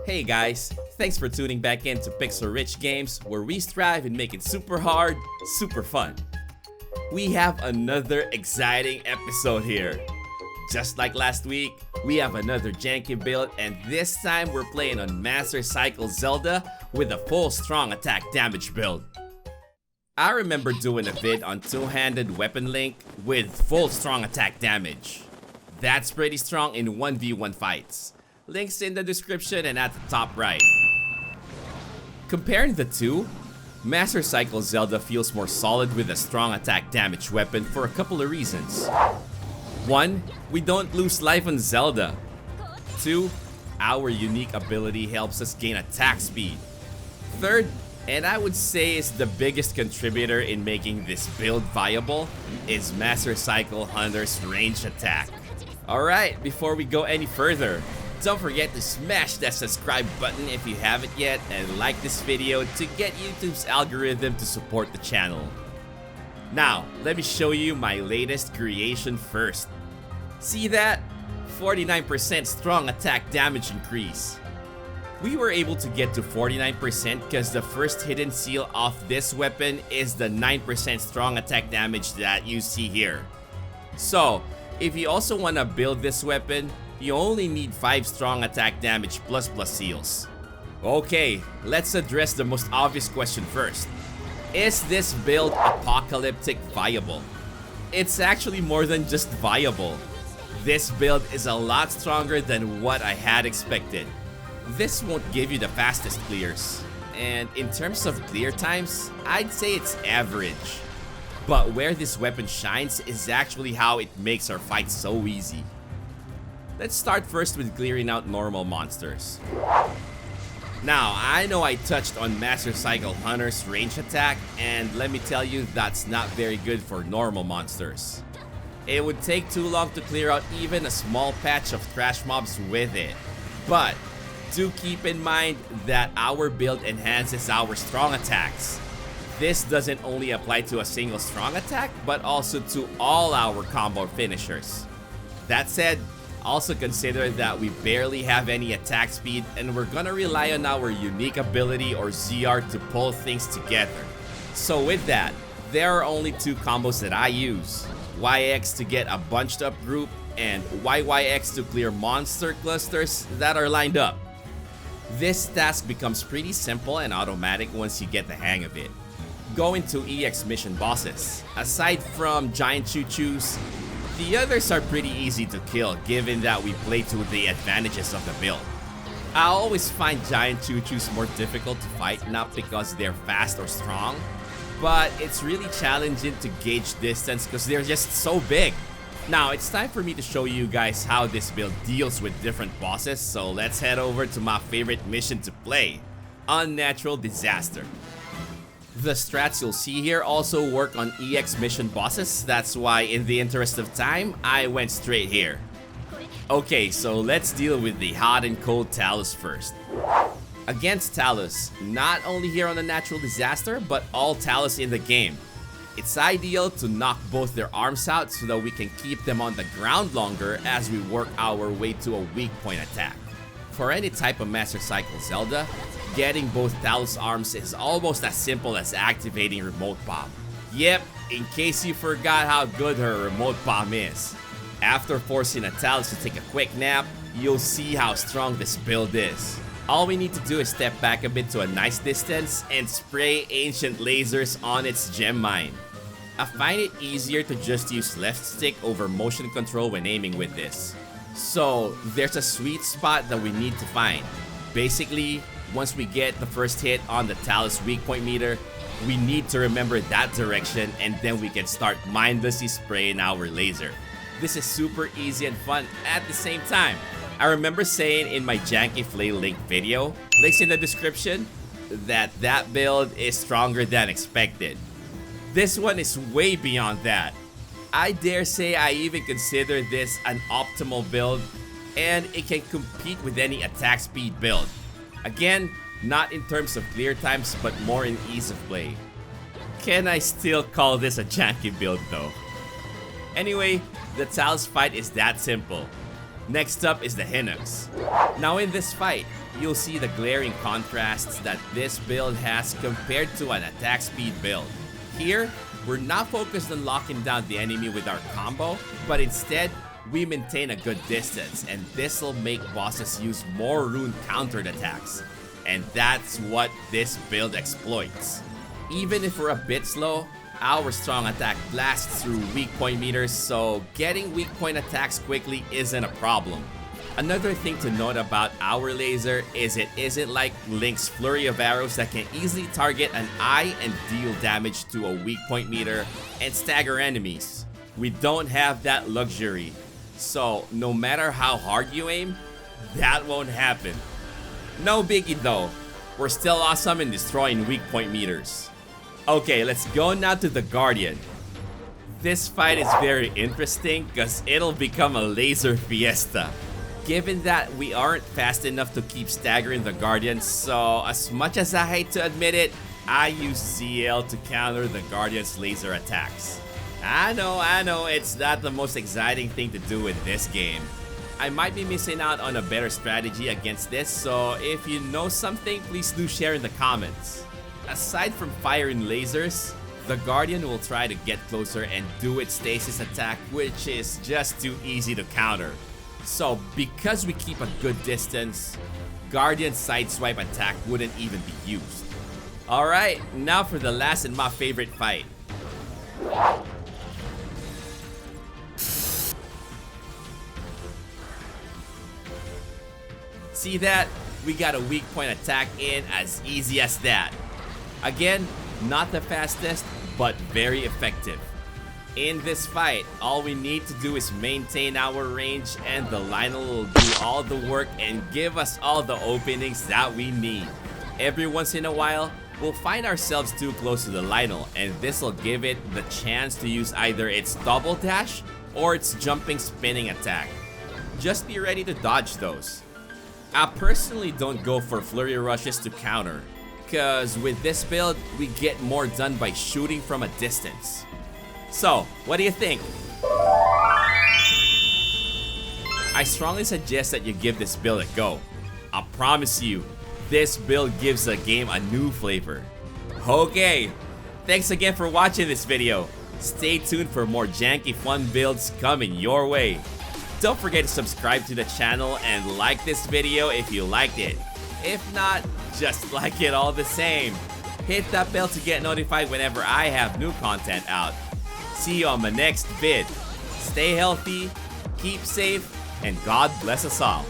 Hey guys, thanks for tuning back in to Pixel Rich Games, where we strive in making super hard, super fun. We have another exciting episode here. Just like last week, we have another janky build, and this time we're playing on Master Cycle Zelda with a full strong attack damage build. I remember doing a vid on two-handed weapon link with full strong attack damage. That's pretty strong in 1v1 fights. Links in the description and at the top right. Comparing the two, Master Cycle Zelda feels more solid with a strong attack damage weapon for a couple of reasons. 1. We don't lose life on Zelda. 2. Our unique ability helps us gain attack speed. 3rd, and I would say is the biggest contributor in making this build viable, is Master Cycle Hunter's range attack. Alright, before we go any further, don't forget to smash that subscribe button if you haven't yet, and like this video to get YouTube's algorithm to support the channel. Now, let me show you my latest creation first. See that? 49% strong attack damage increase. We were able to get to 49% because the first hidden seal of this weapon is the 9% strong attack damage that you see here. So, if you also want to build this weapon, you only need 5 strong attack damage plus seals. Okay, let's address the most obvious question first. Is this build apocalyptic viable? It's actually more than just viable. This build is a lot stronger than what I had expected. This won't give you the fastest clears, and in terms of clear times, I'd say it's average. But where this weapon shines is actually how it makes our fights so easy. Let's start first with clearing out normal monsters. Now, I know I touched on Master Cycle Hunter's range attack, and let me tell you, that's not very good for normal monsters. It would take too long to clear out even a small patch of trash mobs with it. But do keep in mind that our build enhances our strong attacks. This doesn't only apply to a single strong attack, but also to all our combo finishers. That said, also consider that we barely have any attack speed, and we're gonna rely on our unique ability or ZR to pull things together. So with that, there are only 2 combos that I use. YX to get a bunched up group, and YYX to clear monster clusters that are lined up. This task becomes pretty simple and automatic once you get the hang of it. Go into EX mission bosses. Aside from giant choo-choos, the others are pretty easy to kill given that we play to the advantages of the build. I always find giant choo-choos more difficult to fight, not because they're fast or strong, but it's really challenging to gauge distance because they're just so big. Now it's time for me to show you guys how this build deals with different bosses, so let's head over to my favorite mission to play, Unnatural Disaster. The strats you'll see here also work on EX mission bosses, that's why in the interest of time, I went straight here. Okay, so let's deal with the hot and cold Talus first. Against Talus, not only here on Unnatural Disaster, but all Talus in the game, it's ideal to knock both their arms out so that we can keep them on the ground longer as we work our way to a weak point attack. For any type of Master Cycle Zelda, getting both Talus arms is almost as simple as activating Remote Bomb. Yep, in case you forgot how good her Remote Bomb is. After forcing a Talus to take a quick nap, you'll see how strong this build is. All we need to do is step back a bit to a nice distance and spray ancient lasers on its gem mine. I find it easier to just use left stick over motion control when aiming with this. So there's a sweet spot that we need to find. Basically, once we get the first hit on the Talus weak point meter, we need to remember that direction, and then we can start mindlessly spraying our laser. This is super easy and fun at the same time. I remember saying in my janky flay link video, links in the description, that build is stronger than expected. This one is way beyond that. I dare say I even consider this an optimal build, and it can compete with any attack speed build. Again, not in terms of clear times, but more in ease of play. Can I still call this a janky build though? Anyway, the Talus fight is that simple. Next up is the Hinnox. Now in this fight, you'll see the glaring contrasts that this build has compared to an attack speed build. Here, we're not focused on locking down the enemy with our combo, but instead, we maintain a good distance, and this will make bosses use more rune countered attacks. And that's what this build exploits. Even if we're a bit slow, our strong attack blasts through weak point meters, so getting weak point attacks quickly isn't a problem. Another thing to note about our laser is it isn't like Link's flurry of arrows that can easily target an eye and deal damage to a weak point meter and stagger enemies. We don't have that luxury, so no matter how hard you aim, that won't happen. No biggie though, we're still awesome in destroying weak point meters. Okay, let's go now to the Guardian. This fight is very interesting because it'll become a laser fiesta. Given that we aren't fast enough to keep staggering the Guardian, so as much as I hate to admit it, I use CL to counter the Guardian's laser attacks. I know, it's not the most exciting thing to do in this game. I might be missing out on a better strategy against this, so if you know something, please do share in the comments. Aside from firing lasers, the Guardian will try to get closer and do its stasis attack, which is just too easy to counter. So because we keep a good distance, Guardian's sideswipe attack wouldn't even be used. Alright, now for the last and my favorite fight. See that? We got a weak point attack in as easy as that. Again, not the fastest, but very effective. In this fight, all we need to do is maintain our range and the Lionel will do all the work and give us all the openings that we need. Every once in a while, we'll find ourselves too close to the Lionel and this will give it the chance to use either its double dash or its jumping spinning attack. Just be ready to dodge those. I personally don't go for flurry rushes to counter, because with this build, we get more done by shooting from a distance. So, what do you think? I strongly suggest that you give this build a go. I promise you, this build gives the game a new flavor. Okay, thanks again for watching this video. Stay tuned for more janky fun builds coming your way. Don't forget to subscribe to the channel and like this video if you liked it. If not, just like it all the same. Hit that bell to get notified whenever I have new content out. See you on my next vid. Stay healthy, keep safe, and God bless us all.